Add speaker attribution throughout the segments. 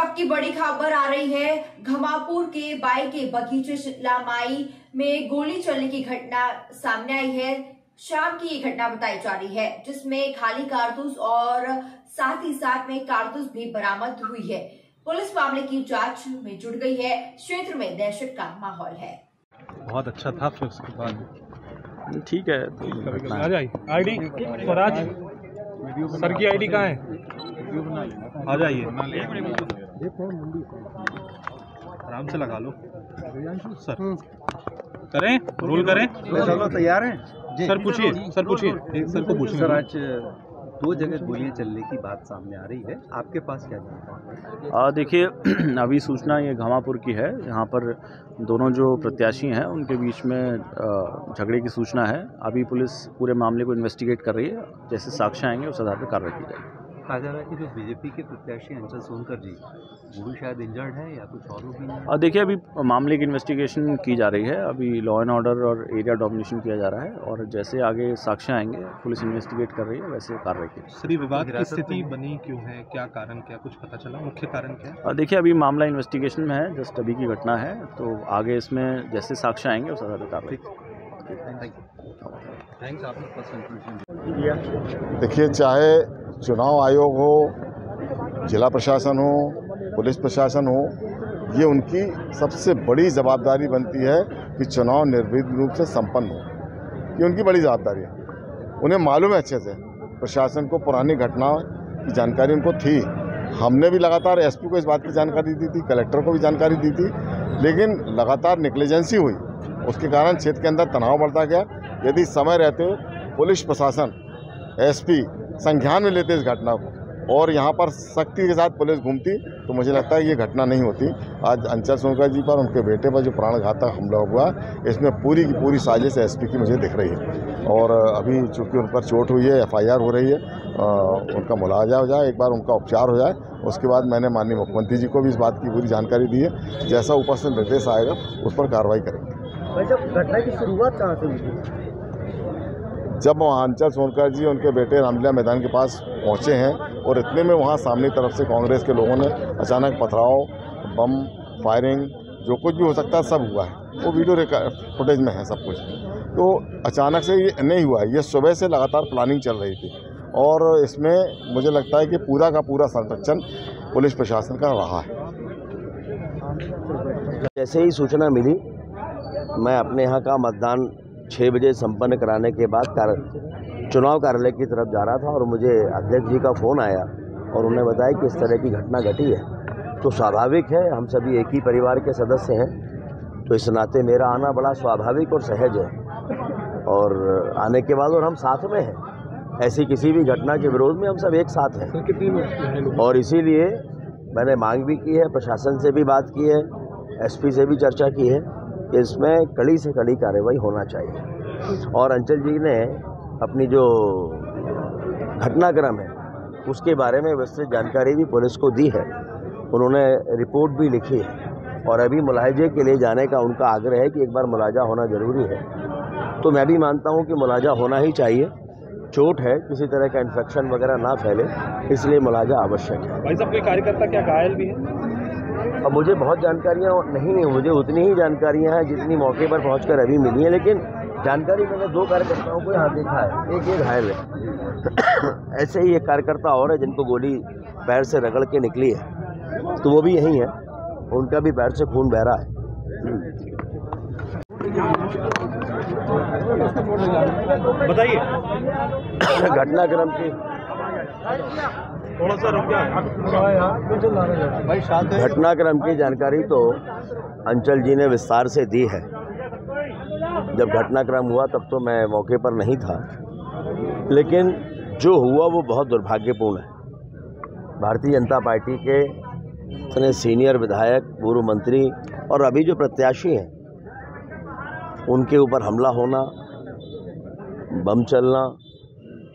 Speaker 1: वक्त की बड़ी खबर आ रही है। घमापुर के बाई के बगीचे शिलामाई में गोली चलने की घटना सामने आई है। शाम की ये घटना बताई जा रही है, जिसमें खाली कारतूस और साथ ही साथ में कारतूस भी बरामद हुई है। पुलिस मामले की जांच में जुट गई है। क्षेत्र में दहशत का माहौल है।
Speaker 2: बहुत अच्छा था, फिर उसके बाद
Speaker 3: ठीक है।
Speaker 2: आ जाइए। आईडी स्वराज सर की आईडी कहाँ है? आ जाइए, आराम से लगा लो सर। करें रोल करें।
Speaker 4: चलो तैयार हैं
Speaker 2: सर पूछिए, सर पूछिए, सर को पूछिए।
Speaker 4: सर आज 2 जगह गोलियां चलने की बात सामने आ रही है, आपके पास क्या जानकारी है?
Speaker 3: देखिए अभी सूचना ये घमापुर की है। यहाँ पर दोनों जो प्रत्याशी हैं उनके बीच में झगड़े की सूचना है। अभी पुलिस पूरे मामले को इन्वेस्टिगेट कर रही है। जैसे साक्ष्य आएंगे उस आधार पर कार्रवाई की जाएगी।
Speaker 4: कहा जा रहा है कि जो बीजेपी के प्रत्याशी अंचल सोनकर जी, वो भी शायद इंजर्ड है या कुछ और भी है?
Speaker 3: देखिए अभी मामले की इन्वेस्टिगेशन की जा रही है। अभी लॉ एंड ऑर्डर और एरिया डोमिनेशन किया जा रहा है और जैसे आगे साक्ष्य आएंगे पुलिस इन्वेस्टिगेट कर रही है, वैसे कार्रवाई की।
Speaker 2: सर विवाद की स्थिति बनी क्यों है, क्या कारण, क्या कुछ पता चला? मुख्य कारण क्या है?
Speaker 3: देखिए अभी मामला इन्वेस्टिगेशन में है, जस्ट अभी की घटना है, तो आगे इसमें जैसे साक्ष्य आएंगे उस आधार पर कार्रवाई।
Speaker 5: देखिए, चाहे चुनाव आयोग हो, जिला प्रशासन हो, पुलिस प्रशासन हो, ये उनकी सबसे बड़ी जवाबदारी बनती है कि चुनाव निर्विघ्न रूप से संपन्न हो। ये उनकी बड़ी जवाबदारी है। उन्हें मालूम है अच्छे से, प्रशासन को पुरानी घटना की जानकारी उनको थी। हमने भी लगातार एसपी को इस बात की जानकारी दी थी, कलेक्टर को भी जानकारी दी थी, लेकिन लगातार नेग्लिजेंसी हुई। उसके कारण क्षेत्र के अंदर तनाव बढ़ता गया। यदि समय रहते पुलिस प्रशासन, एसपी संज्ञान में लेते इस घटना को और यहाँ पर सख्ती के साथ पुलिस घूमती, तो मुझे लगता है ये घटना नहीं होती। आज अंचल सोनकर जी पर, उनके बेटे पर जो प्राणघातक हमला हुआ, इसमें पूरी की पूरी साजिश एसपी की मुझे दिख रही है। और अभी चूँकि उन पर चोट हुई है, FIR हो रही है, उनका मुआवजा हो जाए, एक बार उनका उपचार हो जाए, उसके बाद मैंने माननीय मुख्यमंत्री जी को भी इस बात की पूरी जानकारी दी है। जैसा ऊपर से निर्देश आएगा उस पर कार्रवाई करेंगे।
Speaker 4: घटना की शुरुआत कहाँ से हुई?
Speaker 5: जब अंचल सोनकर जी उनके बेटे रामलीला मैदान के पास पहुंचे हैं और इतने में वहां सामने तरफ से कांग्रेस के लोगों ने अचानक पथराव, बम फायरिंग, जो कुछ भी हो सकता है सब हुआ है। वो वीडियो फुटेज में है सब कुछ। तो अचानक से ये नहीं हुआ है, ये सुबह से लगातार प्लानिंग चल रही थी और इसमें मुझे लगता है कि पूरा का पूरा संरक्षण पुलिस प्रशासन का रहा है।
Speaker 6: जैसे ही सूचना मिली, मैं अपने यहाँ का मतदान 6 बजे संपन्न कराने के बाद चुनाव कार्यालय की तरफ जा रहा था और मुझे अध्यक्ष जी का फ़ोन आया और उन्होंने बताया कि इस तरह की घटना घटी है। तो स्वाभाविक है, हम सभी एक ही परिवार के सदस्य हैं, तो इस नाते मेरा आना बड़ा स्वाभाविक और सहज है। और आने के बाद और हम साथ में हैं, ऐसी किसी भी घटना के विरोध में हम सब एक साथ हैं। और इसीलिए मैंने मांग भी की है, प्रशासन से भी बात की है, SP से भी चर्चा की है कि इसमें कड़ी से कड़ी कार्रवाई होना चाहिए। और अंचल जी ने अपनी जो घटनाक्रम है उसके बारे में विस्तृत जानकारी भी पुलिस को दी है। उन्होंने रिपोर्ट भी लिखी है और अभी मुलाहजे के लिए जाने का उनका आग्रह है कि एक बार मुलाहजा होना ज़रूरी है। तो मैं भी मानता हूं कि मुलाहजा होना ही चाहिए। चोट है, किसी तरह का इन्फेक्शन वगैरह ना फैले, इसलिए मुलाहजा आवश्यक है।
Speaker 2: भाई साहब, कोई कार्यकर्ता क्या घायल भी है?
Speaker 6: अब मुझे बहुत जानकारियाँ नहीं है, मुझे उतनी ही जानकारियाँ हैं जितनी मौके पर पहुँचकर अभी मिली हैं, लेकिन जानकारी मैंने 2 कार्यकर्ताओं को यहाँ देखा है, एक ये घायल है। ऐसे ही एक कार्यकर्ता और है जिनको गोली पैर से रगड़ के निकली है, तो वो भी यही है, उनका भी पैर से खून बह रहा है।
Speaker 2: बताइए
Speaker 6: घटनाक्रम की
Speaker 2: थोड़ा सा
Speaker 6: घटनाक्रम की जानकारी तो अंचल जी ने विस्तार से दी है। जब घटनाक्रम हुआ तब तो मैं मौके पर नहीं था, लेकिन जो हुआ वो बहुत दुर्भाग्यपूर्ण है। भारतीय जनता पार्टी के इतने सीनियर विधायक, पूर्व मंत्री और अभी जो प्रत्याशी हैं, उनके ऊपर हमला होना, बम चलना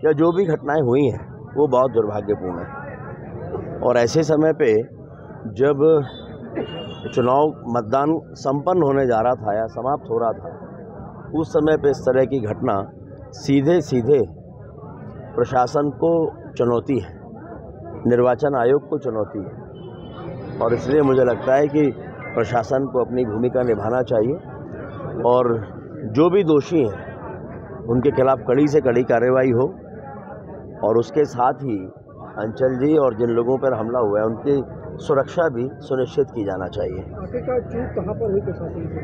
Speaker 6: या जो भी घटनाएं हुई हैं वो बहुत दुर्भाग्यपूर्ण है। और ऐसे समय पे जब चुनाव मतदान संपन्न होने जा रहा था या समाप्त हो रहा था, उस समय पे इस तरह की घटना सीधे सीधे प्रशासन को चुनौती है, निर्वाचन आयोग को चुनौती है। और इसलिए मुझे लगता है कि प्रशासन को अपनी भूमिका निभाना चाहिए और जो भी दोषी हैं उनके खिलाफ कड़ी से कड़ी कार्रवाई हो और उसके साथ ही अंचल जी और जिन लोगों पर हमला हुआ है उनकी सुरक्षा भी सुनिश्चित की जाना चाहिए।
Speaker 7: आखिरकार चूक कहाँ पर हुई प्रशासन से?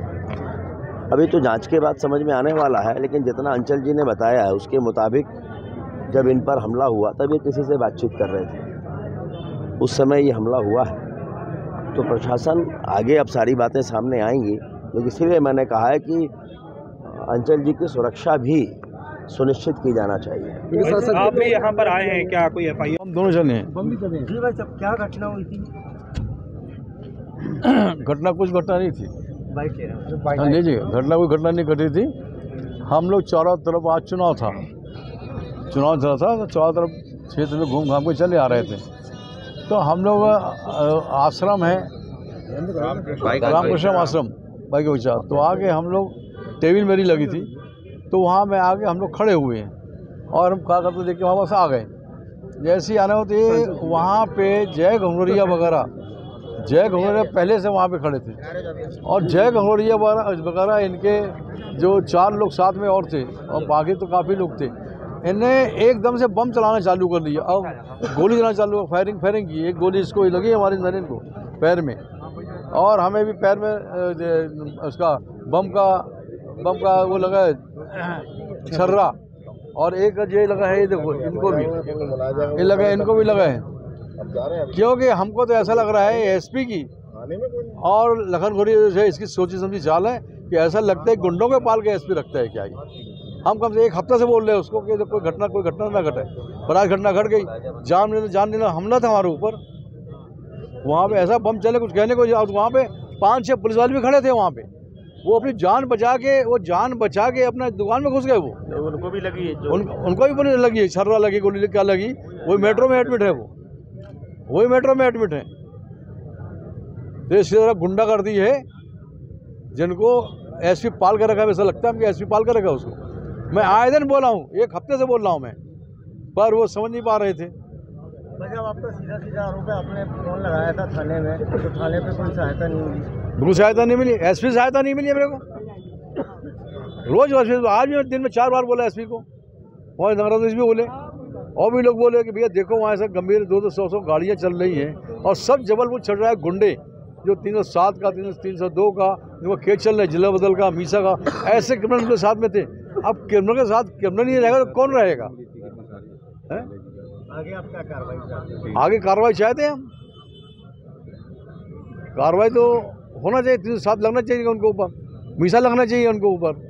Speaker 6: अभी तो जांच के बाद समझ में आने वाला है, लेकिन जितना अंचल जी ने बताया है उसके मुताबिक जब इन पर हमला हुआ तब ये किसी से बातचीत कर रहे थे, उस समय ये हमला हुआ है। तो प्रशासन आगे अब सारी बातें सामने आएंगी, लेकिन इसीलिए मैंने कहा है कि अंचल जी की सुरक्षा भी सुनिश्चित की जाना चाहिए।
Speaker 2: आप भी यहाँ पर आए हैं क्या? कोई FIR?
Speaker 8: हम दोनों जने हैं।
Speaker 7: जी भाई साहब, क्या घटना हुई थी?
Speaker 8: घटना कुछ घटना नहीं थी।
Speaker 7: बाइक ले रहा
Speaker 8: हाँ लीजिए, कोई घटना नहीं घटी थी। हम लोग चारों तरफ, आज चुनाव था तो चारों तरफ क्षेत्र में घूम घाम के चले आ रहे थे। तो हम लोग आश्रम है रामकृष्ण आश्रम बाइक के विचार, तो आगे हम लोग टेबल मेरी लगी थी तो वहाँ में आगे हम लोग खड़े हुए हैं और हम क्या करते देख के वापस आ गए। जैसे ही आने होते वहाँ पे जय घंगोरिया पहले से वहाँ पे खड़े थे और जय घंगोरिया वगैरह इनके जो 4 लोग साथ में और थे और बाकी तो काफ़ी लोग थे। इन्हें एकदम से बम चलाना चालू कर दिया, अब गोली चलाना चालू, फायरिंग की। एक गोली इसको लगी हमारे नरेन को पैर में और हमें भी पैर में उसका बम का वो लगा है छर्रा, और एक ये लगा है, ये देखो इनको भी ये लगा है, इनको भी लगा है। क्योंकि हमको तो ऐसा लग रहा है एसपी की और लखन घोरी से इसकी सोची समझी चाल है कि ऐसा लगता है गुंडों के पाल के एसपी रखता है क्या ये। हम कम से 1 हफ्ते से बोल रहे हैं उसको कि कोई घटना ना घटे, पर आज घटना घट गई। जान लेना हमला था हमारे ऊपर, वहाँ पे ऐसा बम चले कुछ कहने को। वहाँ पे 5-6 पुलिस वाले भी खड़े थे वहाँ पे, वो अपनी जान बचा के अपना दुकान में घुस गए। वो उनको भी लगी है, उनको भी पुलिस लगी है, छर्रा लगी, गोली क्या लगी, वही मेट्रो में एडमिट है, वही मेट्रो में एडमिट है। तो इसकी तरह गुंडागर्दी है जिनको एसपी पाल कर रखा है। ऐसा लगता है हमको एसपी पाल कर रखा उसको। मैं आए दिन बोला हूँ, 1 हफ्ते से बोल रहा हूँ मैं, पर वो समझ नहीं पा रहे थे।
Speaker 7: जब आपका सीधा आरोप है, आपने फोन लगाया था थाने में, तो थाने पे कोई सहायता नहीं मिली?
Speaker 8: बिल्कुल सहायता नहीं मिली, एसपी सहायता नहीं मिली मेरे को। रोज आज भी दिन में 4 बार बोला एसपी को, और नगराधीश भी बोले और भी लोग बोले कि भैया देखो वहाँ ऐसा गंभीर 200-200 गाड़ियाँ चल रही हैं और सब जबलपुर चढ़ रहा है गुंडे, जो 307 का 302 का जो केस चल रहा है, जिला बदल का, मीसा का, ऐसे क्रिमिनल के साथ में थे। अब क्रिमिनल के साथ क्रिमिनल नहीं रहेगा तो कौन रहेगा?
Speaker 7: आगे आप क्या कार्रवाई चाहते हैं?
Speaker 8: आगे कार्रवाई चाहते हैं हम। कार्रवाई तो होना चाहिए, 307 लगना चाहिए उनको ऊपर, मीसा लगना चाहिए उनको ऊपर।